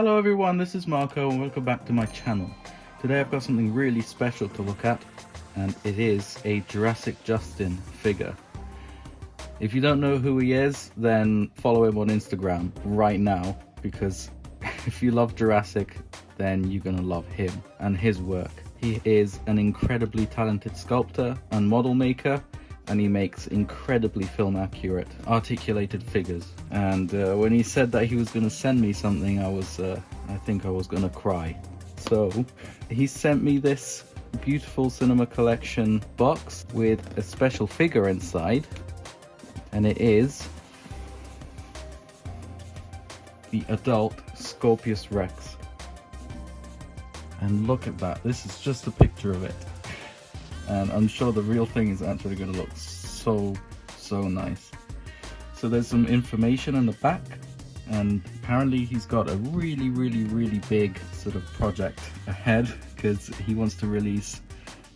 Hello everyone, this is Marco and welcome back to my channel. Today I've got something really special to look at, and it is a Jurassic Justin figure. If you don't know who he is, then follow him on Instagram right now, because if you love Jurassic, then you're gonna love him and his work. He is an incredibly talented sculptor and model maker, and he makes incredibly film accurate articulated figures. And when he said that he was going to send me something, I think I was going to cry. So he sent me this beautiful cinema collection box with a special figure inside, and it is the adult Scorpios Rex. And look at that, this is just a picture of it. And I'm sure the real thing is actually going to look so nice. So there's some information in the back, and apparently he's got a really big sort of project ahead, because he wants to release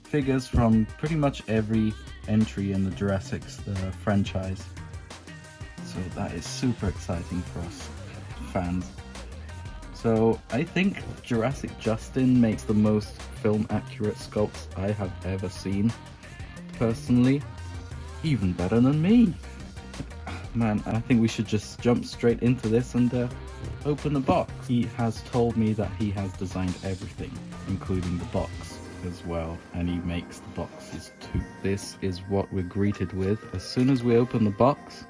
figures from pretty much every entry in the Jurassic franchise. So that is super exciting for us fans. So I think Jurassic Justin makes the most film accurate sculpts I have ever seen. Personally, even better than me. Man, I think we should just jump straight into this and open the box. He has told me that he has designed everything, including the box as well, and he makes the boxes too. This is what we're greeted with. As soon as we open the box,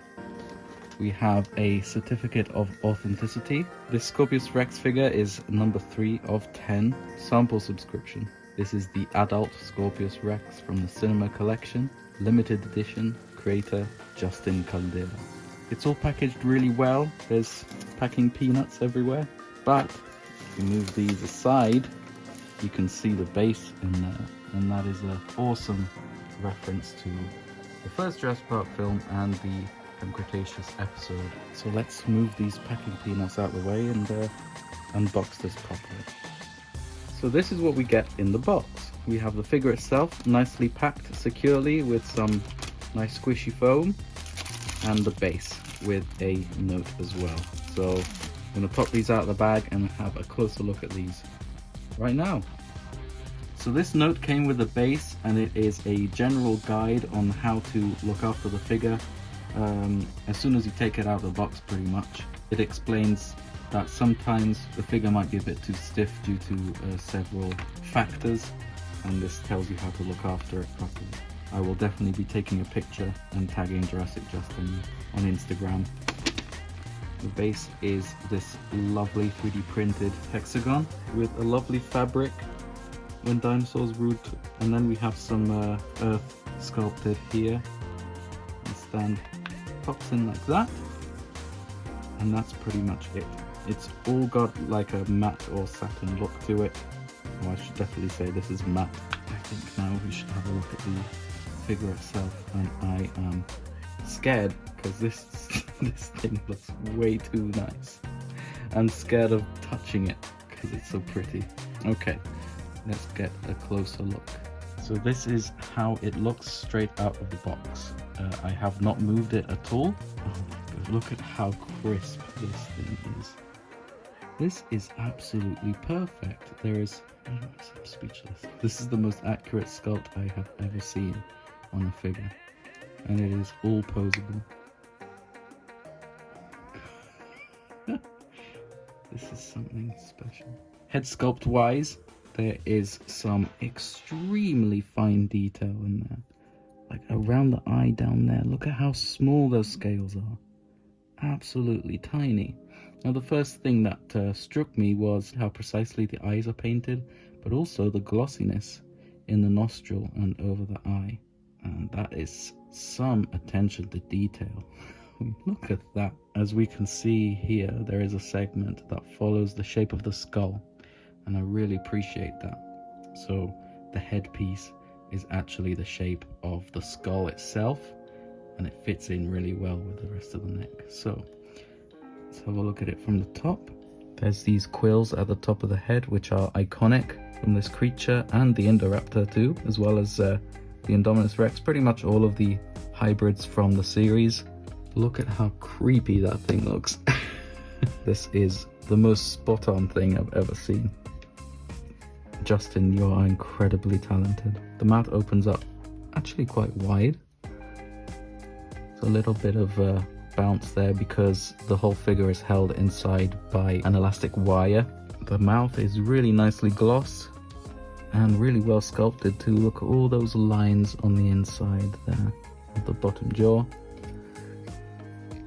we have a certificate of authenticity. This Scorpios Rex figure is number 3 of 10 sample subscription. This is the adult Scorpios Rex from the cinema collection, limited edition, creator Justin Caldera. It's all packaged really well. There's packing peanuts everywhere, but if you move these aside, you can see the base in there, and that is an awesome reference to the first Jurassic Park film and the Cretaceous episode. So let's move these packing peanuts out of the way and unbox this properly. So this is what we get in the box. We have the figure itself nicely packed securely with some nice squishy foam, and the base with a note as well. So I'm going to pop these out of the bag and have a closer look at these right now. So this note came with the base, and it is a general guide on how to look after the figure. As soon as you take it out of the box, pretty much, it explains that sometimes the figure might be a bit too stiff due to several factors, and this tells you how to look after it properly. I will definitely be taking a picture and tagging Jurassic Justin on Instagram. The base is this lovely 3D printed hexagon with a lovely fabric when dinosaurs ruled, and then we have some earth sculpted here. The stand pops in like that, and that's pretty much it. It's all got like a matte or satin look to it. Oh, I should definitely say this is matte. I think now we should have a look at the figure itself, and I am scared because this thing looks way too nice. I'm scared of touching it because it's so pretty. Okay, let's get a closer look. So this is how it looks straight out of the box. I have not moved it at all. Oh my god, look at how crisp this thing is. This is absolutely perfect. I'm speechless. This is the most accurate sculpt I have ever seen on a figure, and it is all posable. This is something special. Head sculpt wise, there is some extremely fine detail in there. Like around the eye down there, look at how small those scales are. Absolutely tiny. Now the first thing that struck me was how precisely the eyes are painted, but also the glossiness in the nostril and over the eye. And that is some attention to detail. Look at that. As we can see here, there is a segment that follows the shape of the skull, and I really appreciate that. So the headpiece is actually the shape of the skull itself, and it fits in really well with the rest of the neck. So let's have a look at it from the top. There's these quills at the top of the head, which are iconic from this creature and the Indoraptor too, as well as the Indominus Rex, pretty much all of the hybrids from the series. Look at how creepy that thing looks. This is the most spot on thing I've ever seen. Justin, you are incredibly talented. The mouth opens up actually quite wide. It's a little bit of a bounce there because the whole figure is held inside by an elastic wire. The mouth is really nicely glossed and really well sculpted too. Look at all those lines on the inside there of the bottom jaw.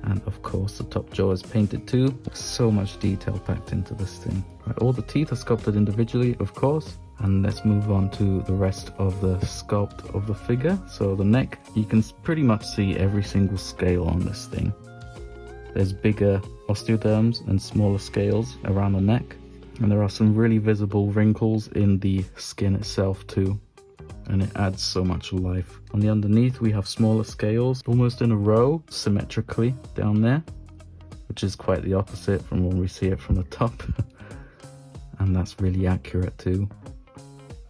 And of course the top jaw is painted too. So much detail packed into this thing. Right, all the teeth are sculpted individually, of course. And let's move on to the rest of the sculpt of the figure. So the neck, you can pretty much see every single scale on this thing. There's bigger osteoderms and smaller scales around the neck. And there are some really visible wrinkles in the skin itself too. And it adds so much life. On the underneath we have smaller scales, almost in a row, symmetrically down there, which is quite the opposite from when we see it from the top. And that's really accurate too.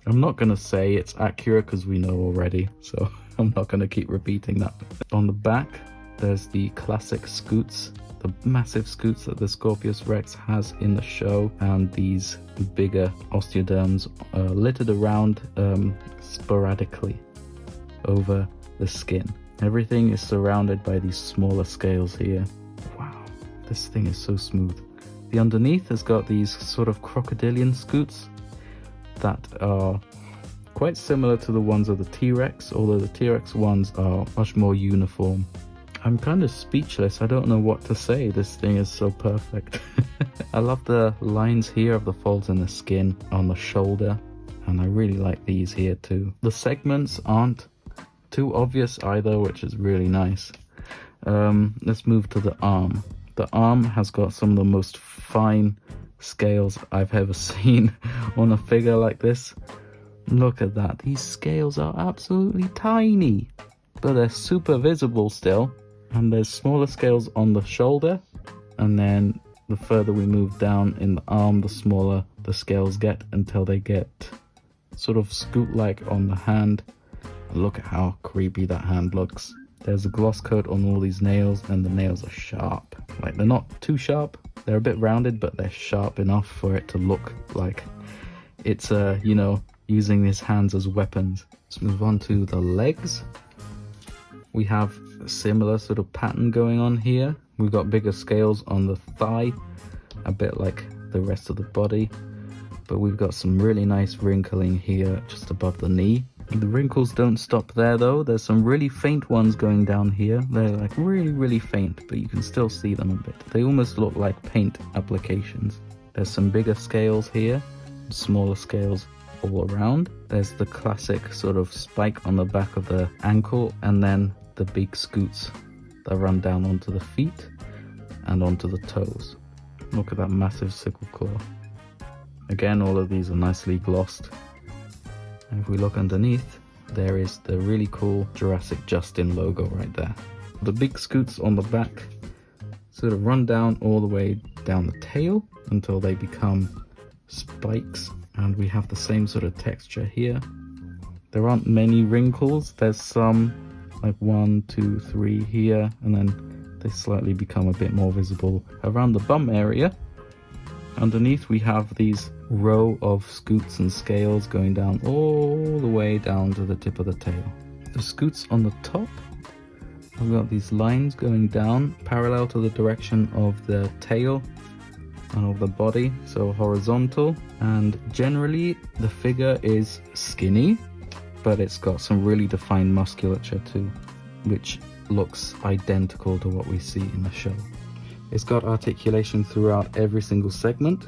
I'm not going to say it's accurate because we know already, so I'm not going to keep repeating that. On the back, there's the classic scoots, the massive scoots that the Scorpios Rex has in the show, and these bigger osteoderms littered around sporadically over the skin. Everything is surrounded by these smaller scales here. Wow, this thing is so smooth. The underneath has got these sort of crocodilian scoots that are quite similar to the ones of the T-Rex, although the T-Rex ones are much more uniform. I'm kind of speechless. I don't know what to say. This thing is so perfect. I love the lines here of the folds in the skin on the shoulder, and I really like these here too. The segments aren't too obvious either, which is really nice. Let's move to the arm. The arm has got some of the most fine scales I've ever seen on a figure like this. Look at that. These scales are absolutely tiny, but they're super visible still. And there's smaller scales on the shoulder, and then the further we move down in the arm, the smaller the scales get until they get sort of scoop-like on the hand. Look at how creepy that hand looks. There's a gloss coat on all these nails, and the nails are sharp. Like, they're not too sharp, they're a bit rounded, but they're sharp enough for it to look like it's you know, using his hands as weapons. Let's move on to the legs. We have a similar sort of pattern going on here. We've got bigger scales on the thigh, a bit like the rest of the body, but we've got some really nice wrinkling here just above the knee. The wrinkles don't stop there though. There's some really faint ones going down here. They're like really faint, but you can still see them a bit. They almost look like paint applications. There's some bigger scales here, smaller scales all around. There's the classic sort of spike on the back of the ankle, and then the big scoots that run down onto the feet and onto the toes. Look at that massive sickle claw. Again, all of these are nicely glossed. And if we look underneath, there is the really cool Jurassic Justin logo right there. The big scoots on the back sort of run down all the way down the tail until they become spikes, and we have the same sort of texture here. There aren't many wrinkles. There's some, like 1, 2, 3 here, and then they slightly become a bit more visible around the bum area. Underneath we have these row of scoots and scales going down all the way down to the tip of the tail. The scoots on the top, I've got these lines going down parallel to the direction of the tail and of the body, so horizontal. And generally the figure is skinny, but it's got some really defined musculature too, which looks identical to what we see in the show. It's got articulation throughout every single segment.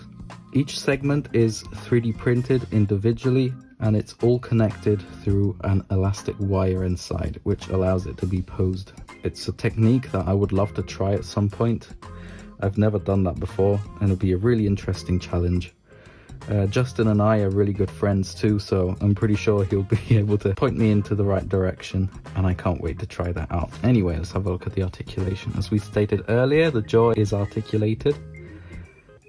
Each segment is 3D printed individually, and it's all connected through an elastic wire inside, which allows it to be posed. It's a technique that I would love to try at some point. I've never done that before, and it'll be a really interesting challenge. Justin and I are really good friends too, so I'm pretty sure he'll be able to point me into the right direction, and I can't wait to try that out. Anyway, let's have a look at the articulation. As we stated earlier, the jaw is articulated,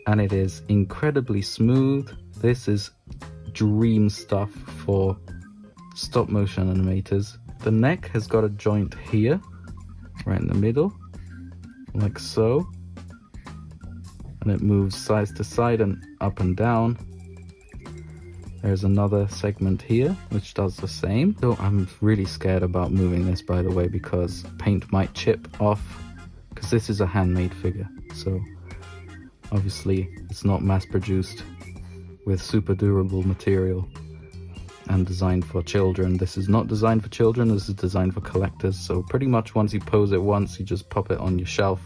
and it is incredibly smooth. This is dream stuff for stop motion animators. The neck has got a joint here, right in the middle, like so. and it moves side to side and up and down. There's another segment here which does the same. So I'm really scared about moving this, by the way, because paint might chip off, because this is a handmade figure. So obviously it's not mass produced with super durable material and designed for children. This is not designed for children, this is designed for collectors. So pretty much once you pose it once, you just pop it on your shelf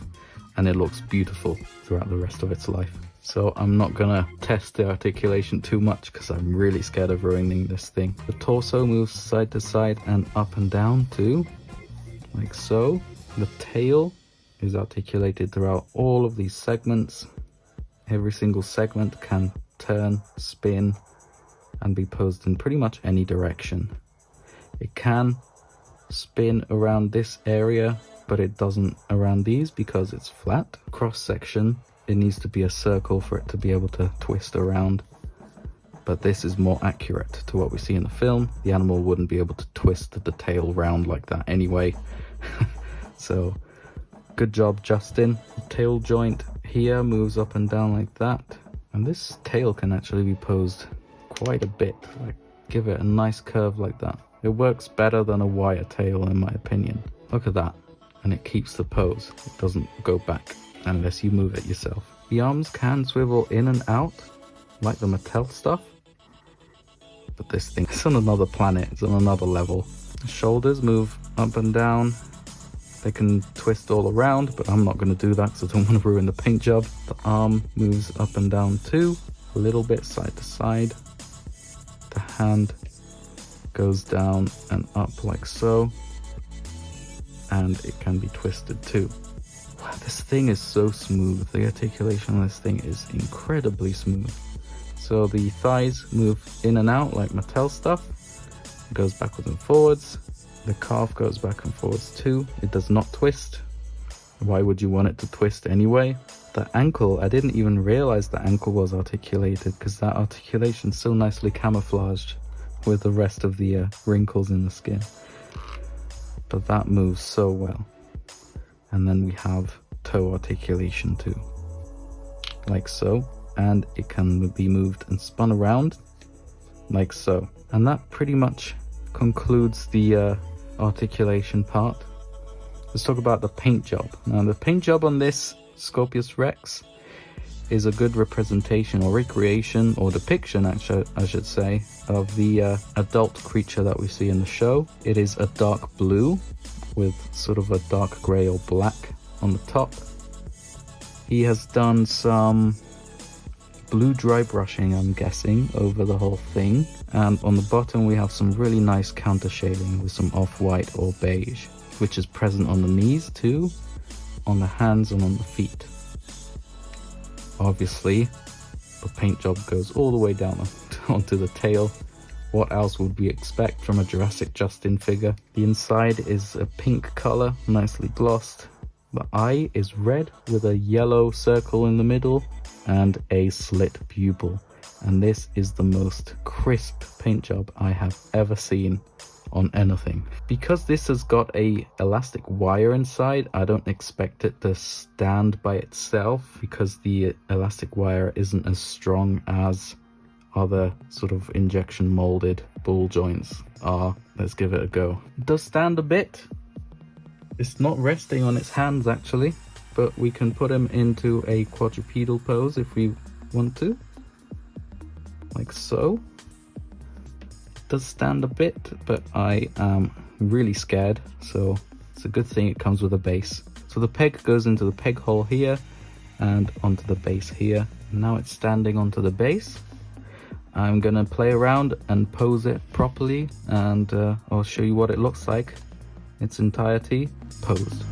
and it looks beautiful throughout the rest of its life. So I'm not gonna test the articulation too much because I'm really scared of ruining this thing. The torso moves side to side and up and down too, like so. The tail is articulated throughout all of these segments. Every single segment can turn, spin, and be posed in pretty much any direction. It can spin around this area, but it doesn't around these because it's flat. Cross section, it needs to be a circle for it to be able to twist around, but this is more accurate to what we see in the film. The animal wouldn't be able to twist the tail round like that anyway. So good job, Justin. The tail joint here moves up and down like that, and this tail can actually be posed quite a bit, like give it a nice curve like that. It works better than a wire tail in my opinion. Look at that, and it keeps the pose. It doesn't go back unless you move it yourself. The arms can swivel in and out like the Mattel stuff, but this thing is on another planet, it's on another level. The shoulders move up and down. They can twist all around, but I'm not going to do that because I don't want to ruin the paint job. The arm moves up and down too, a little bit side to side. The hand goes down and up like so, and it can be twisted too. Wow, this thing is so smooth. The articulation on this thing is incredibly smooth. So the thighs move in and out like Mattel stuff. It goes backwards and forwards. The calf goes back and forwards too. It does not twist. Why would you want it to twist anyway? The ankle, I didn't even realize the ankle was articulated because that articulation is so nicely camouflaged with the rest of the wrinkles in the skin. But that moves so well. And then we have toe articulation too, like so. And it can be moved and spun around like so. And that pretty much concludes the articulation part. Let's talk about the paint job. Now the paint job on this Scorpios Rex is a good representation or recreation or depiction, actually I should say, of the adult creature that we see in the show. It is a dark blue with sort of a dark grey or black on the top. He has done some blue dry brushing, I'm guessing, over the whole thing, and on the bottom we have some really nice counter shading with some off-white or beige, which is present on the knees too, on the hands and on the feet. Obviously the paint job goes all the way down onto the tail. What else would we expect from a Jurassic Justin figure? The inside is a pink color, nicely glossed. The eye is red with a yellow circle in the middle and a slit pupil. And this is the most crisp paint job I have ever seen on anything. Because this has got a elastic wire inside, I don't expect it to stand by itself because the elastic wire isn't as strong as other sort of injection molded ball joints are. Let's give it a go. It does stand a bit. It's not resting on its hands actually, but we can put him into a quadrupedal pose if we want to, like so. It does stand a bit, but I am really scared, so it's a good thing it comes with a base. So the peg goes into the peg hole here and onto the base here. Now it's standing onto the base. I'm gonna play around and pose it properly, and I'll show you what it looks like its entirety posed.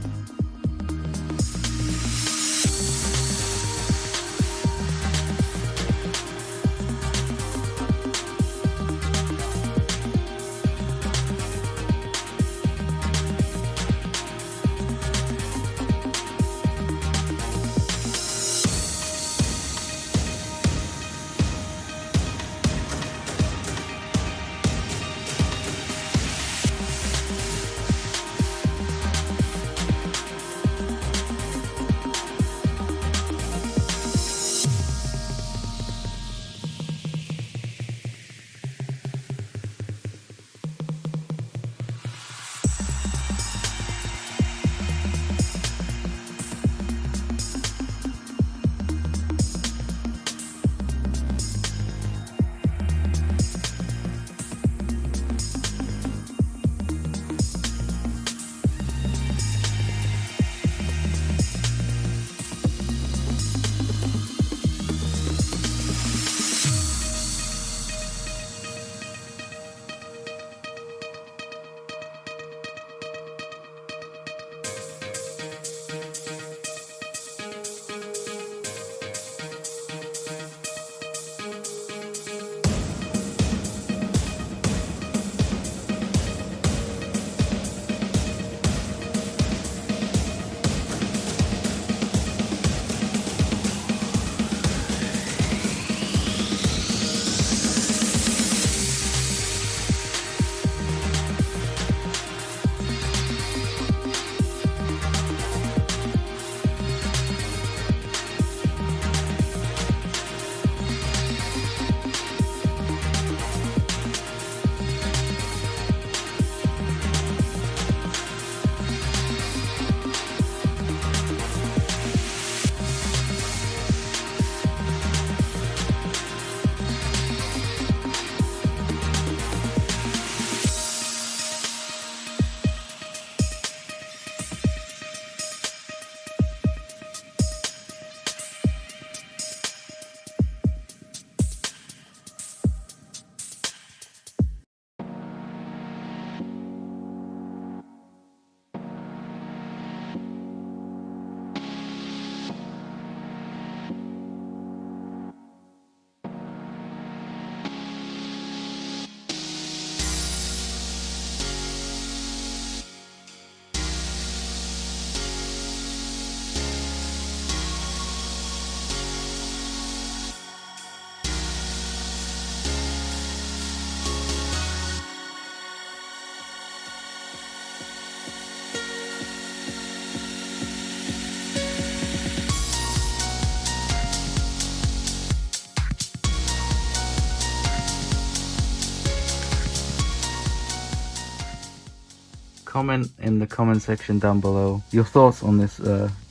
comment in the comment section down below your thoughts on this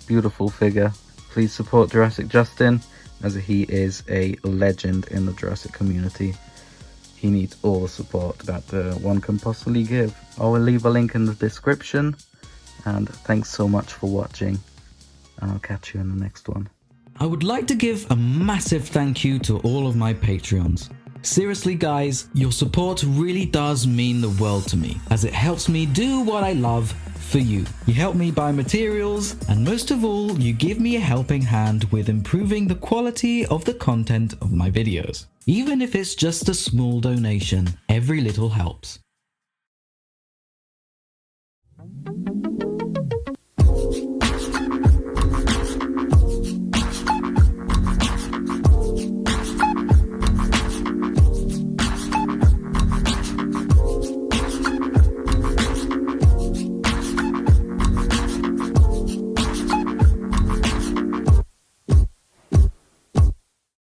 beautiful figure. Please support Jurassic Justin, as he is a legend in the Jurassic community. He needs all the support that one can possibly give. I will leave a link in the description, and thanks so much for watching, and I'll catch you in the next one. I would like to give a massive thank you to all of my Patreons. Seriously guys, your support really does mean the world to me, as it helps me do what I love for you. You help me buy materials, and most of all, you give me a helping hand with improving the quality of the content of my videos. Even if it's just a small donation, every little helps.